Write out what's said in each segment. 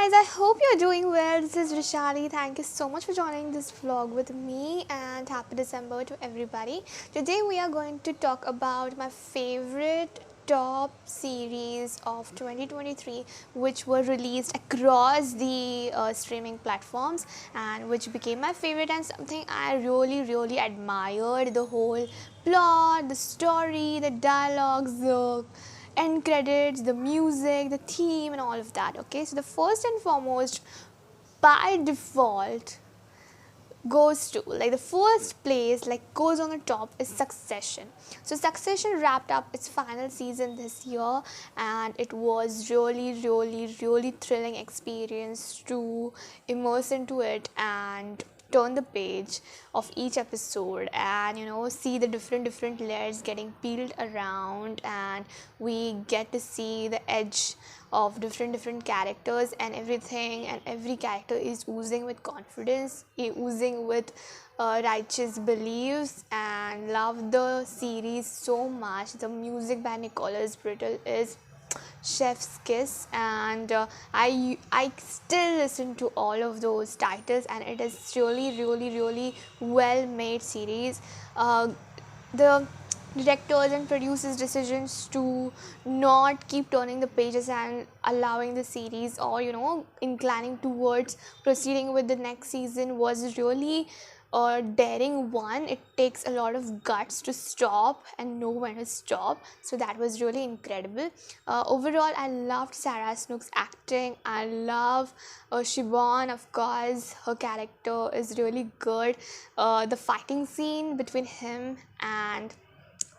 guys, I hope you're doing well. This is Rishali. Thank you so much for joining this vlog with me and happy December to everybody. Today we are going to talk about my favorite top series of 2023 which were released across the streaming platforms and which became my favorite and something I really admired. The whole plot, the story, the dialogues, the end credits, the music, the theme, and all of that. Okay, so the first and foremost, by default, goes to the first place, goes on the top is Succession. So Succession wrapped up its final season this year, and it was really thrilling experience to immerse into it and turn the page of each episode and see the different layers getting peeled around, and we get to see the edge of different characters and everything, and every character is oozing with confidence, oozing with righteous beliefs, and love the series so much. The music by Nicholas Brittle is chef's kiss, and I still listen to all of those titles, and it is really well made series. The directors and producers decisions to not keep turning the pages and allowing the series, or inclining towards proceeding with the next season, was really a daring one. It takes a lot of guts to stop and know when to stop, so that was really incredible. Overall, I loved Sarah Snook's acting. I love Siobhan, of course. Her character is really good. The fighting scene between him and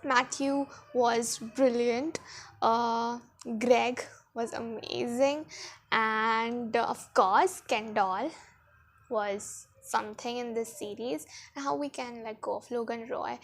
Matthew was brilliant. Greg was amazing, and of course Kendall was something in this series. And how we can let go of Logan Roy.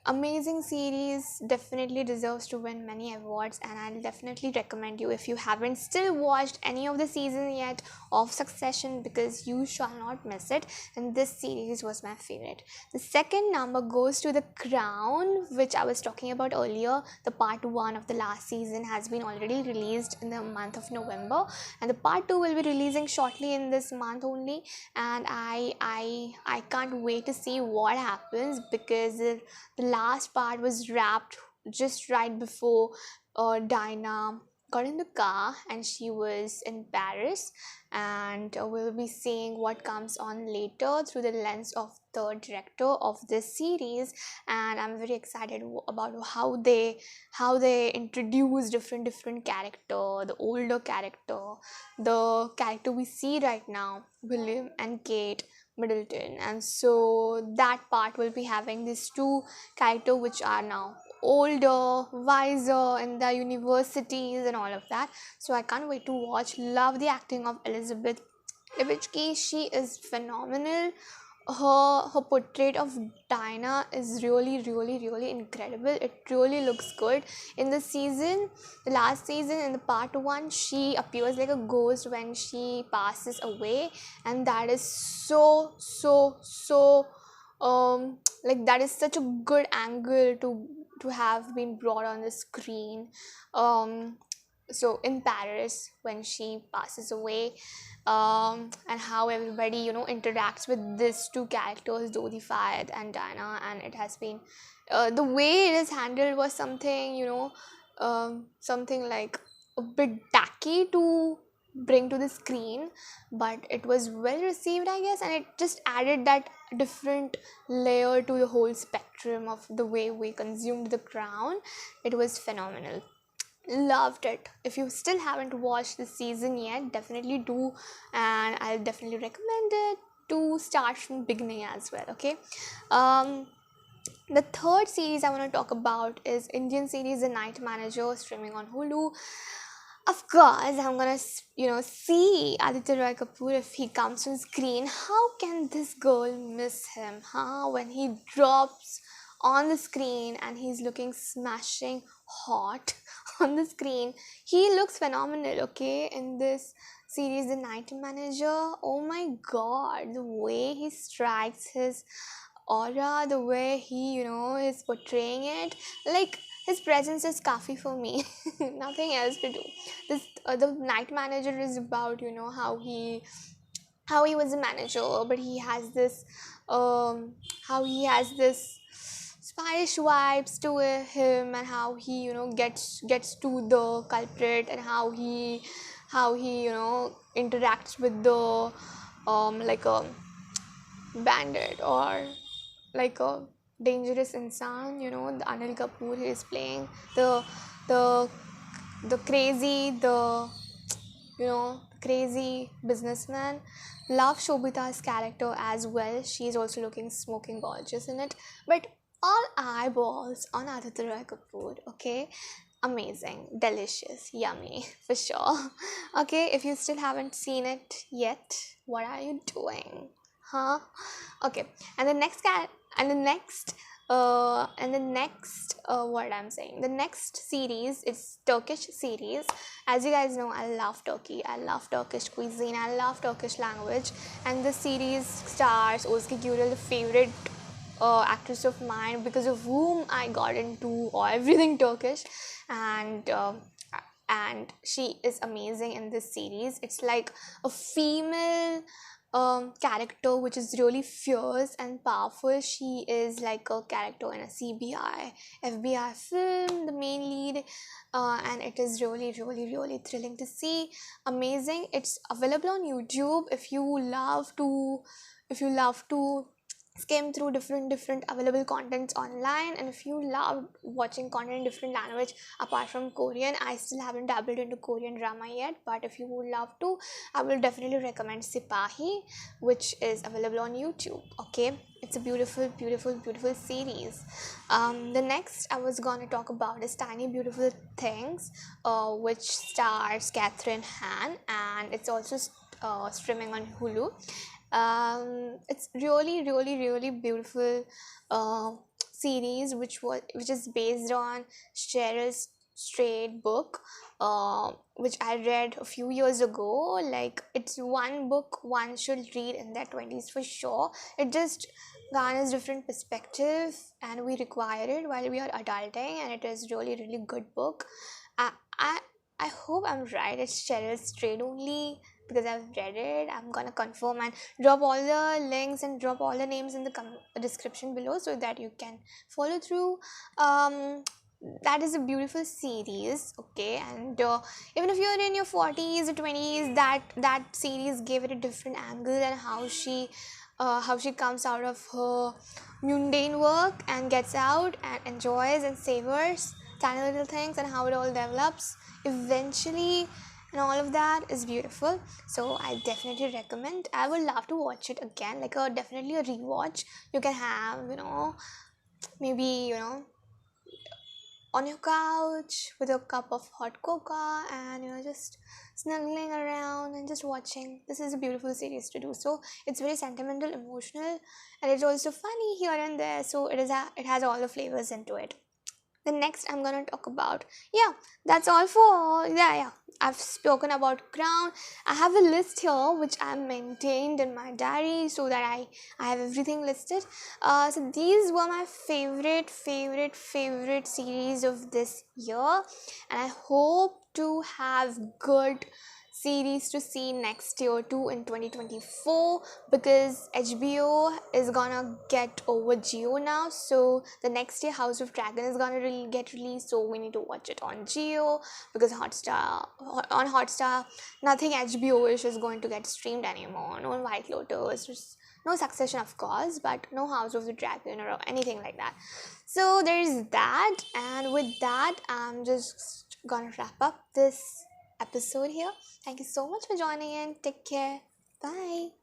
Amazing series, definitely deserves to win many awards, and I'll definitely recommend you, if you haven't still watched any of the season yet of Succession, because you shall not miss it, and this series was my favorite. The second number goes to The Crown, which I was talking about earlier. The part 1 of the last season has been already released in the month of November, and the part 2 will be releasing shortly in this month only, and I can't wait to see what happens, because the last part was wrapped just right before Dinah got in the car and she was in Paris, and we'll be seeing what comes on later through the lens of the director of this series. And I'm very excited about how they introduce different character, the older character, the character we see right now, William and Kate Middleton. And so that part will be having these two characters which are now older, wiser in the universities and all of that. So I can't wait to watch. Love the acting of Elizabeth Levitsky. She is phenomenal. Her portrait of Dinah is really incredible. It really looks good. In the last season, in the part 1, she appears like a ghost when she passes away, and that is so that is such a good angle to have been brought on the screen. So in Paris when she passes away, and how everybody interacts with these two characters, Dodi Fayed and Diana, and it has been the way it is handled was something something like a bit tacky to bring to the screen, but it was well received, I guess, and it just added that different layer to the whole spectrum of the way we consumed The Crown. It was phenomenal. Loved it. If you still haven't watched the season yet, definitely do, and I'll definitely recommend it to start from beginning as well. Okay. The third series I want to talk about is Indian series The Night Manager, streaming on Hulu. Of course, I'm gonna see Aditya Roy Kapoor if he comes on screen. How can this girl miss him, huh? When he drops on the screen and he's looking smashing hot on the screen, he looks phenomenal. Okay, in this series, The Night Manager. Oh my God, the way he strikes his aura, the way he is portraying it, like his presence is kafi for me. Nothing else to do. This the night manager is about, how he was a manager, but he has this how he has this spyish vibes to him, and how he, gets to the culprit, and how he interacts with the like a bandit, or like a dangerous insan. The Anil Kapoor he is playing, the the crazy the crazy businessman. Love Shobita's character as well. She's also looking smoking gorgeous in it. But all eyeballs on Aditya Roy Kapoor, okay? Amazing, delicious, yummy, for sure. Okay, if you still haven't seen it yet, what are you doing? Huh? Okay, and the next cat, what I'm saying, the next series is Turkish series. As you guys know, I love Turkey, I love Turkish cuisine, I love Turkish language, and this series stars Özge Gürel, the favorite actress of mine, because of whom I got into everything Turkish, and she is amazing in this series. It's like a female character which is really fierce and powerful. She is like a character in a CBI FBI film, the main lead, and it is really, really, really thrilling to see. Amazing. It's available on YouTube. If you love to skim through different available contents online, and if you love watching content in different language apart from Korean, I still haven't dabbled into Korean drama yet, but if you would love to, I will definitely recommend Sipahi, which is available on YouTube. Okay, it's a beautiful, beautiful, beautiful series. The next I was gonna talk about is Tiny Beautiful Things, which stars Catherine Han, and it's also streaming on Hulu. It's really, really, really beautiful series, which is based on Cheryl Strayed book, which I read a few years ago. Like, it's one book one should read in their 20s for sure. It just garners different perspective, and we require it while we are adulting, and it is really, really good book. I I, I hope I'm right. It's Cheryl Strayed only, because I've read it. I'm gonna confirm and drop all the links and drop all the names in the description below, so that you can follow through. That is a beautiful series, okay, and even if you're in your 40s or 20s, that series gave it a different angle, and how she comes out of her mundane work and gets out and enjoys and savors tiny little things, and how it all develops eventually, and all of that is beautiful. So I definitely recommend. I would love to watch it again, like definitely a rewatch. You can have, maybe, on your couch with a cup of hot cocoa, and just snuggling around and just watching. This is a beautiful series to do. So it's very sentimental, emotional, and it's also funny here and there. So it has all the flavors into it. The next I'm gonna talk about, that's all for, I've spoken about Crown. I have a list here which I maintained in my diary, so that I have everything listed. So these were my favorite series of this year, and I hope to have good series to see next year too, in 2024, because HBO is gonna get over Geo now. So the next year House of Dragon is gonna get released, so we need to watch it on Geo, because Hotstar nothing HBO-ish is going to get streamed anymore. No White Lotus, just no Succession of course, but no House of the Dragon or anything like that. So there is that, and with that I'm just gonna wrap up this episode here. Thank you so much for joining in. Take care. Bye.